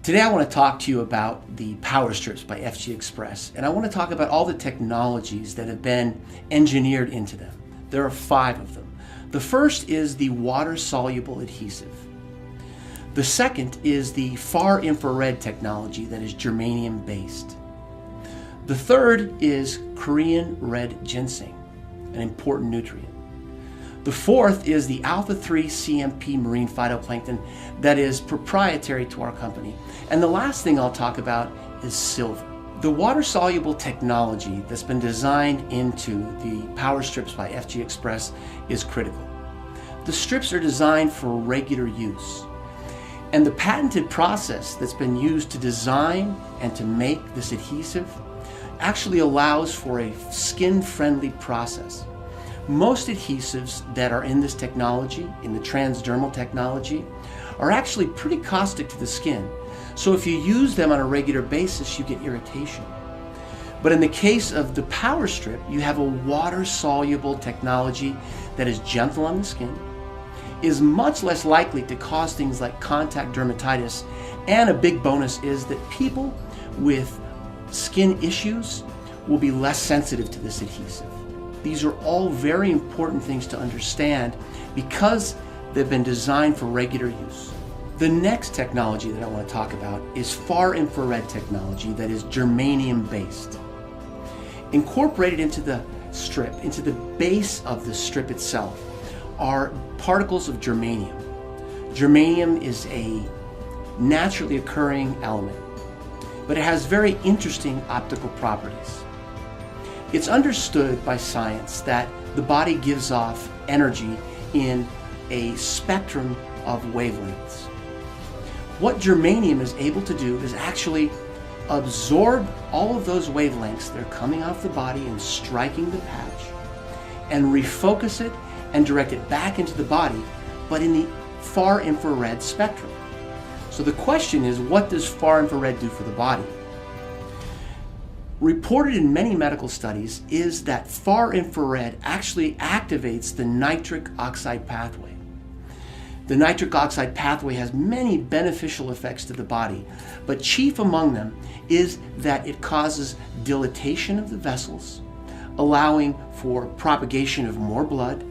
Today I want to talk to you about the power strips by FGXPRESS, and I want to talk about all the technologies that have been engineered into them. There are 5 of them. The first is the water-soluble adhesive. The second is the far infrared technology that is germanium based. The third is Korean red ginseng, an important nutrient. The fourth is the alpha-3 CMP marine phytoplankton that is proprietary to our company. And the last thing I'll talk about is silver. The water-soluble technology that's been designed into the power strips by FGXPRESS is critical. The strips are designed for regular use. And the patented process that's been used to design and to make this adhesive actually allows for a skin-friendly process. Most adhesives that are in this technology, in the transdermal technology, are actually pretty caustic to the skin. So if you use them on a regular basis, you get irritation. But in the case of the power strip, you have a water-soluble technology that is gentle on the skin, is much less likely to cause things like contact dermatitis, and a big bonus is that people with skin issues will be less sensitive to this adhesive. These are all very important things to understand because they've been designed for regular use. The next technology that I want to talk about is far infrared technology that is germanium based. Incorporated into the strip, into the base of the strip itself, are particles of germanium. Germanium is a naturally occurring element, but it has very interesting optical properties. It's understood by science that the body gives off energy in a spectrum of wavelengths. What germanium is able to do is actually absorb all of those wavelengths that are coming off the body and striking the patch, and refocus it and direct it back into the body, but in the far infrared spectrum. So the question is, what does far infrared do for the body? Reported in many medical studies is that far infrared actually activates the nitric oxide pathway. The nitric oxide pathway has many beneficial effects to the body, but chief among them is that it causes dilatation of the vessels, allowing for propagation of more blood,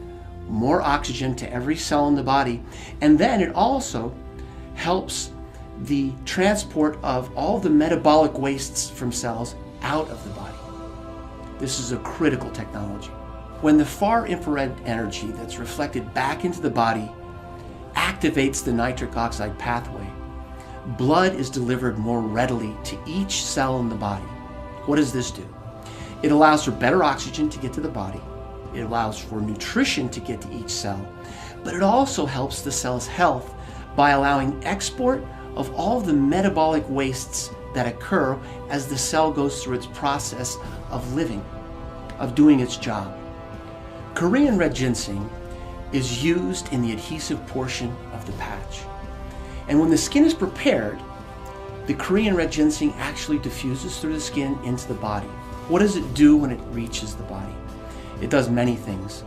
more oxygen to every cell in the body, and then it also helps the transport of all the metabolic wastes from cells out of the body. This is a critical technology. When the far infrared energy that's reflected back into the body activates the nitric oxide pathway, blood is delivered more readily to each cell in the body. What does this do? It allows for better oxygen to get to the body. It allows for nutrition to get to each cell, but it also helps the cell's health by allowing export of all the metabolic wastes that occur as the cell goes through its process of living, of doing its job. Korean red ginseng is used in the adhesive portion of the patch. And when the skin is prepared, the Korean red ginseng actually diffuses through the skin into the body. What does it do when it reaches the body? It does many things.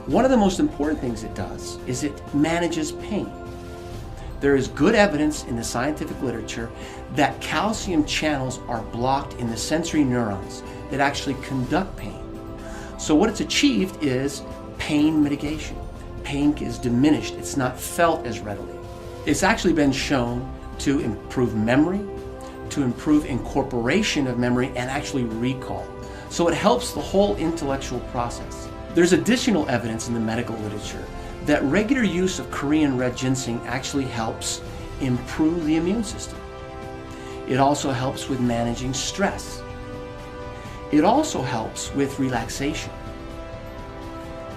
One of the most important things it does is it manages pain. There is good evidence in the scientific literature that calcium channels are blocked in the sensory neurons that actually conduct pain. So what it's achieved is pain mitigation. Pain is diminished. It's not felt as readily. It's actually been shown to improve memory, to improve incorporation of memory, and actually recall. So it helps the whole intellectual process. There's additional evidence in the medical literature that regular use of Korean red ginseng actually helps improve the immune system. It also helps with managing stress. It also helps with relaxation.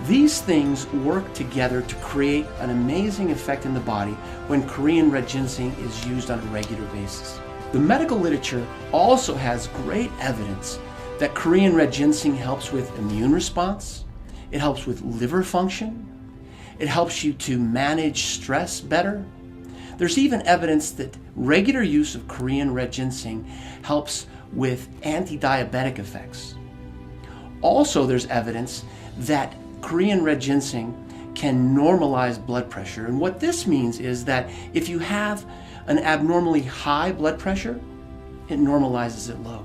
These things work together to create an amazing effect in the body when Korean red ginseng is used on a regular basis. The medical literature also has great evidence that Korean red ginseng helps with immune response, it helps with liver function, it helps you to manage stress better. There's even evidence that regular use of Korean red ginseng helps with anti-diabetic effects. Also, there's evidence that Korean red ginseng can normalize blood pressure. And what this means is that if you have an abnormally high blood pressure, it normalizes it low.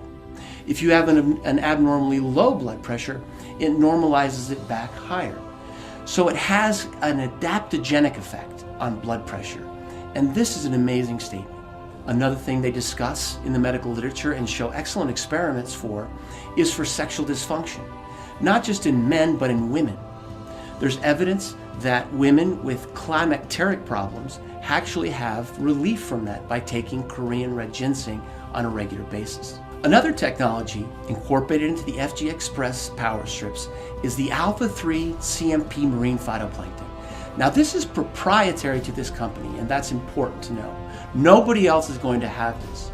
If you have an abnormally low blood pressure, it normalizes it back higher. So it has an adaptogenic effect on blood pressure. And this is an amazing statement. Another thing they discuss in the medical literature and show excellent experiments for is for sexual dysfunction, not just in men, but in women. There's evidence that women with climacteric problems actually have relief from that by taking Korean red ginseng on a regular basis. Another technology incorporated into the FGXPRESS power strips is the alpha-3 CMP marine phytoplankton. Now this is proprietary to this company, and that's important to know. Nobody else is going to have this.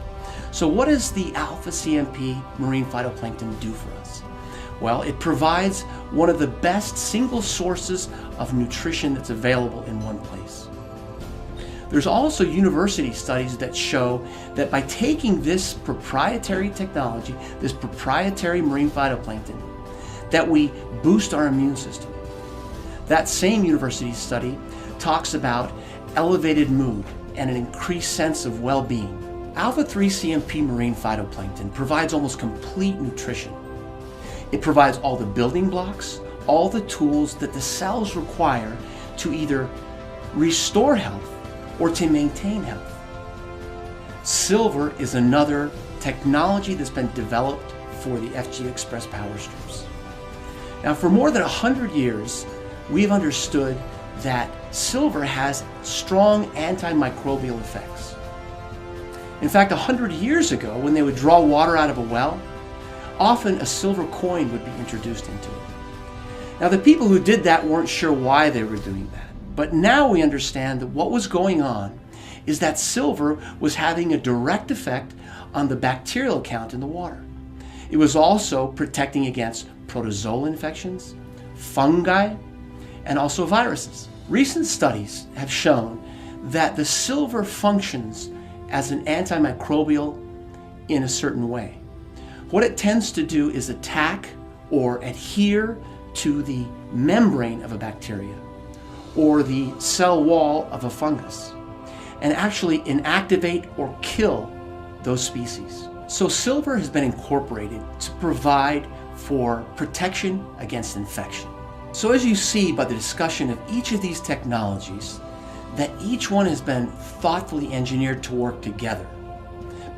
So what does the alpha CMP marine phytoplankton do for us? Well, it provides one of the best single sources of nutrition that's available in one place. There's also university studies that show that by taking this proprietary technology, this proprietary marine phytoplankton, that we boost our immune system. That same university study talks about elevated mood and an increased sense of well-being. Alpha-3 CMP marine phytoplankton provides almost complete nutrition. It provides all the building blocks, all the tools that the cells require to either restore health or to maintain health. Silver is another technology that's been developed for the FGXPRESS power strips. Now, for more than 100 years, we've understood that silver has strong antimicrobial effects. In fact, 100 years ago, when they would draw water out of a well, often a silver coin would be introduced into it. Now, the people who did that weren't sure why they were doing that. But now we understand that what was going on is that silver was having a direct effect on the bacterial count in the water. It was also protecting against protozoal infections, fungi, and also viruses. Recent studies have shown that the silver functions as an antimicrobial in a certain way. What it tends to do is attack or adhere to the membrane of a bacteria or the cell wall of a fungus and actually inactivate or kill those species. So silver has been incorporated to provide for protection against infection. So as you see by the discussion of each of these technologies, that each one has been thoughtfully engineered to work together.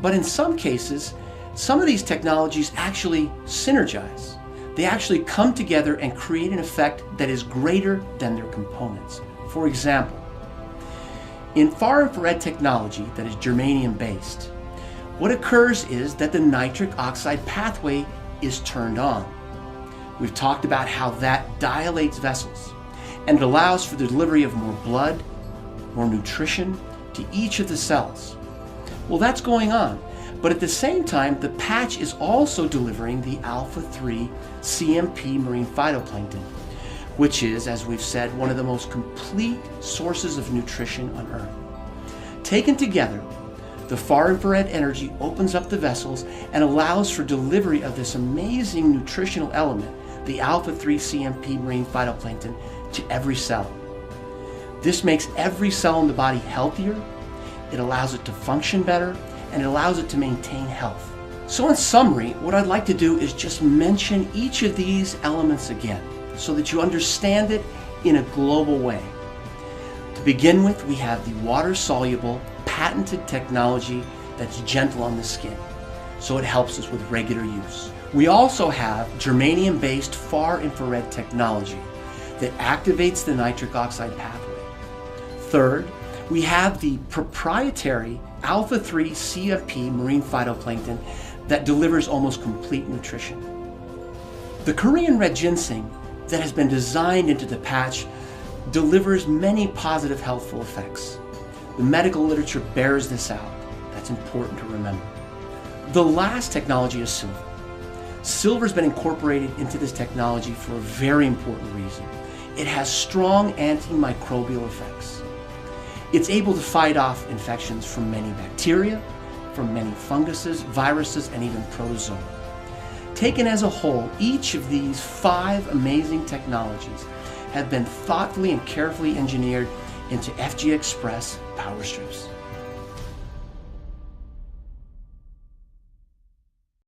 But in some cases, some of these technologies actually synergize. They actually come together and create an effect that is greater than their components. For example, in far infrared technology that is germanium-based, what occurs is that the nitric oxide pathway is turned on. We've talked about how that dilates vessels and it allows for the delivery of more blood, more nutrition to each of the cells. Well, that's going on. But at the same time, the patch is also delivering the alpha-3 CMP marine phytoplankton, which is, as we've said, one of the most complete sources of nutrition on Earth. Taken together, the far infrared energy opens up the vessels and allows for delivery of this amazing nutritional element, the alpha-3 CMP marine phytoplankton, to every cell. This makes every cell in the body healthier, it allows it to function better, and it allows it to maintain health. So in summary, what I'd like to do is just mention each of these elements again so that you understand it in a global way. To begin with, we have the water-soluble, patented technology that's gentle on the skin, so it helps us with regular use. We also have germanium-based far infrared technology that activates the nitric oxide pathway. Third, we have the proprietary alpha-3 CMP marine phytoplankton that delivers almost complete nutrition. The Korean red ginseng that has been designed into the patch delivers many positive healthful effects. The medical literature bears this out. That's important to remember. The last technology is silver. Silver has been incorporated into this technology for a very important reason. It has strong antimicrobial effects. It's able to fight off infections from many bacteria, from many funguses, viruses, and even protozoa. Taken as a whole, each of these 5 amazing technologies have been thoughtfully and carefully engineered into FGXPRESS power strips.